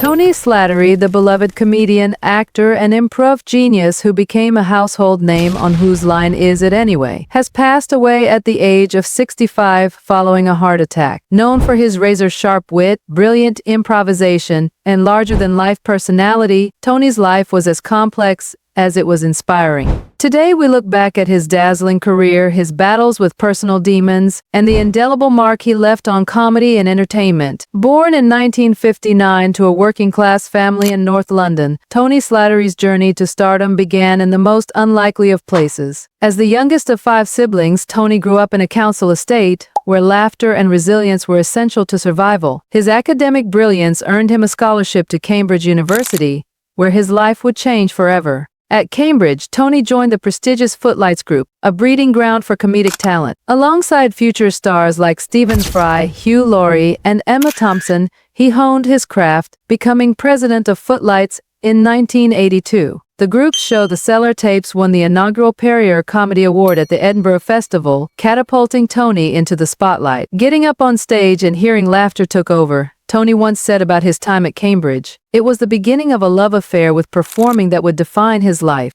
Tony Slattery, the beloved comedian, actor, and improv genius who became a household name on Whose Line Is It Anyway, has passed away at the age of 65 following a heart attack. Known for his razor-sharp wit, brilliant improvisation, and larger-than-life personality, Tony's life was as complex as it was inspiring. Today we look back at his dazzling career, his battles with personal demons, and the indelible mark he left on comedy and entertainment. Born in 1959 to a working-class family in North London, Tony Slattery's journey to stardom began in the most unlikely of places. As the youngest of 5 siblings, Tony grew up in a council estate, where laughter and resilience were essential to survival. His academic brilliance earned him a scholarship to Cambridge University, where his life would change forever. At Cambridge, Tony joined the prestigious Footlights Group, a breeding ground for comedic talent. Alongside future stars like Stephen Fry, Hugh Laurie, and Emma Thompson, he honed his craft, becoming president of Footlights in 1982. The group's show The Cellar Tapes won the inaugural Perrier Comedy Award at the Edinburgh Festival, catapulting Tony into the spotlight. Getting up on stage and hearing laughter took over, Tony once said about his time at Cambridge, "It was the beginning of a love affair with performing that would define his life."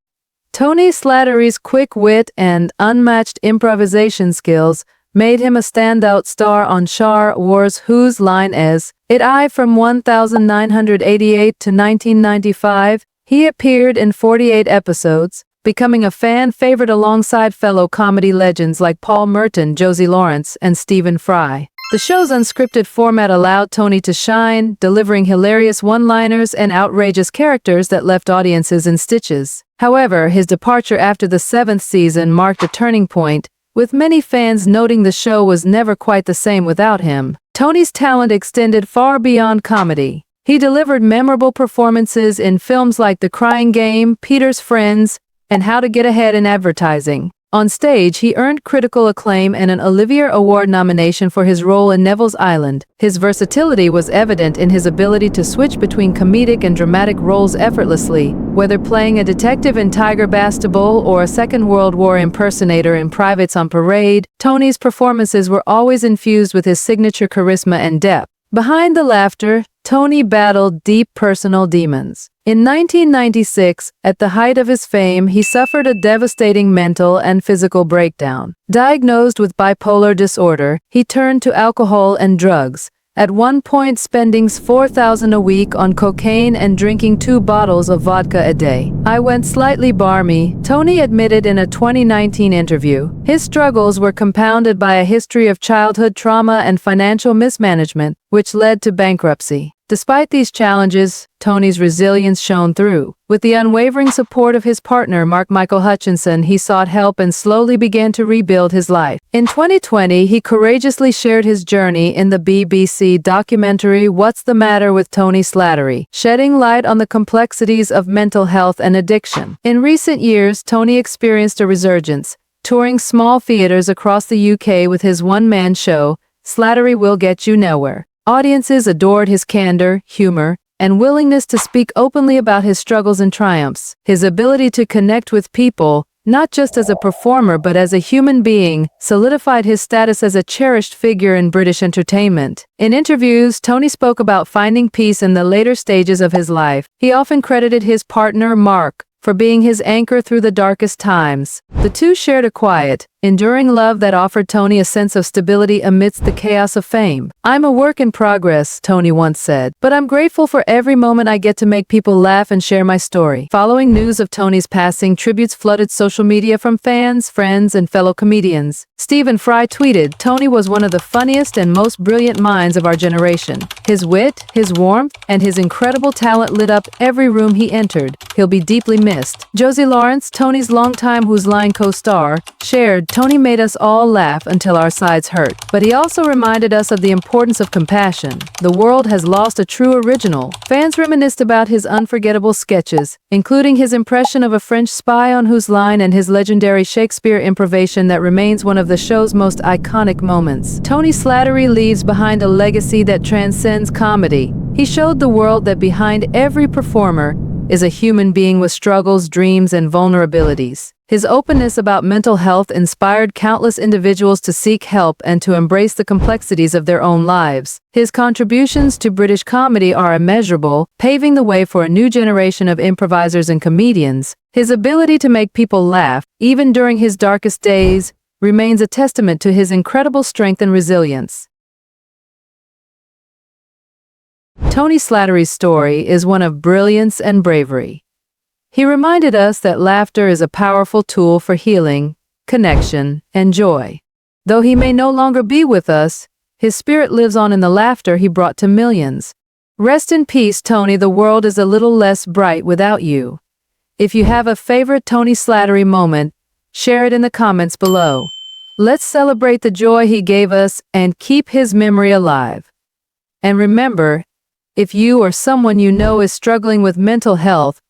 Tony Slattery's quick wit and unmatched improvisation skills made him a standout star on Star Wars Whose Line Is It I from 1988 to 1995. He appeared in 48 episodes, becoming a fan favorite alongside fellow comedy legends like Paul Merton, Josie Lawrence, and Stephen Fry. The show's unscripted format allowed Tony to shine, delivering hilarious one-liners and outrageous characters that left audiences in stitches. However, his departure after the 7th season marked a turning point, with many fans noting the show was never quite the same without him. Tony's talent extended far beyond comedy. He delivered memorable performances in films like The Crying Game, Peter's Friends, and How to Get Ahead in Advertising. On stage, he earned critical acclaim and an Olivier Award nomination for his role in Neville's Island. His versatility was evident in his ability to switch between comedic and dramatic roles effortlessly, whether playing a detective in Tiger Bastable or a Second World War impersonator in Privates on Parade. Tony's performances were always infused with his signature charisma and depth. Behind the laughter, Tony battled deep personal demons. In 1996, at the height of his fame, he suffered a devastating mental and physical breakdown. Diagnosed with bipolar disorder, he turned to alcohol and drugs, at one point spending $4,000 a week on cocaine and drinking 2 bottles of vodka a day. "I went slightly barmy," Tony admitted in a 2019 interview. His struggles were compounded by a history of childhood trauma and financial mismanagement, which led to bankruptcy. Despite these challenges, Tony's resilience shone through. With the unwavering support of his partner Mark Michael Hutchinson, he sought help and slowly began to rebuild his life. In 2020, he courageously shared his journey in the BBC documentary What's the Matter with Tony Slattery, shedding light on the complexities of mental health and addiction. In recent years, Tony experienced a resurgence, touring small theaters across the UK with his one-man show, Slattery Will Get You Nowhere. Audiences adored his candor, humor, and willingness to speak openly about his struggles and triumphs. His ability to connect with people, not just as a performer but as a human being, solidified his status as a cherished figure in British entertainment. In interviews, Tony spoke about finding peace in the later stages of his life. He often credited his partner, Mark, for being his anchor through the darkest times. The two shared a quiet, enduring love that offered Tony a sense of stability amidst the chaos of fame. "I'm a work in progress," Tony once said, "but I'm grateful for every moment I get to make people laugh and share my story." Following news of Tony's passing, tributes flooded social media from fans, friends, and fellow comedians. Stephen Fry tweeted, "Tony was one of the funniest and most brilliant minds of our generation. His wit, his warmth, and his incredible talent lit up every room he entered. He'll be deeply missed." Josie Lawrence, Tony's longtime Whose Line co-star, shared, "Tony made us all laugh until our sides hurt. But he also reminded us of the importance of compassion. The world has lost a true original." Fans reminisced about his unforgettable sketches, including his impression of a French spy on Whose Line and his legendary Shakespeare improvisation that remains one of the show's most iconic moments. Tony Slattery leaves behind a legacy that transcends comedy. He showed the world that behind every performer is a human being with struggles, dreams, and vulnerabilities. His openness about mental health inspired countless individuals to seek help and to embrace the complexities of their own lives. His contributions to British comedy are immeasurable, paving the way for a new generation of improvisers and comedians. His ability to make people laugh, even during his darkest days, remains a testament to his incredible strength and resilience. Tony Slattery's story is one of brilliance and bravery. He reminded us that laughter is a powerful tool for healing, connection, and joy. Though he may no longer be with us, his spirit lives on in the laughter he brought to millions. Rest in peace, Tony. The world is a little less bright without you. If you have a favorite Tony Slattery moment, share it in the comments below. Let's celebrate the joy he gave us and keep his memory alive. And remember, if you or someone you know is struggling with mental health,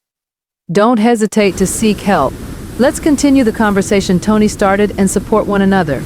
don't hesitate to seek help. Let's continue the conversation Tony started and support one another.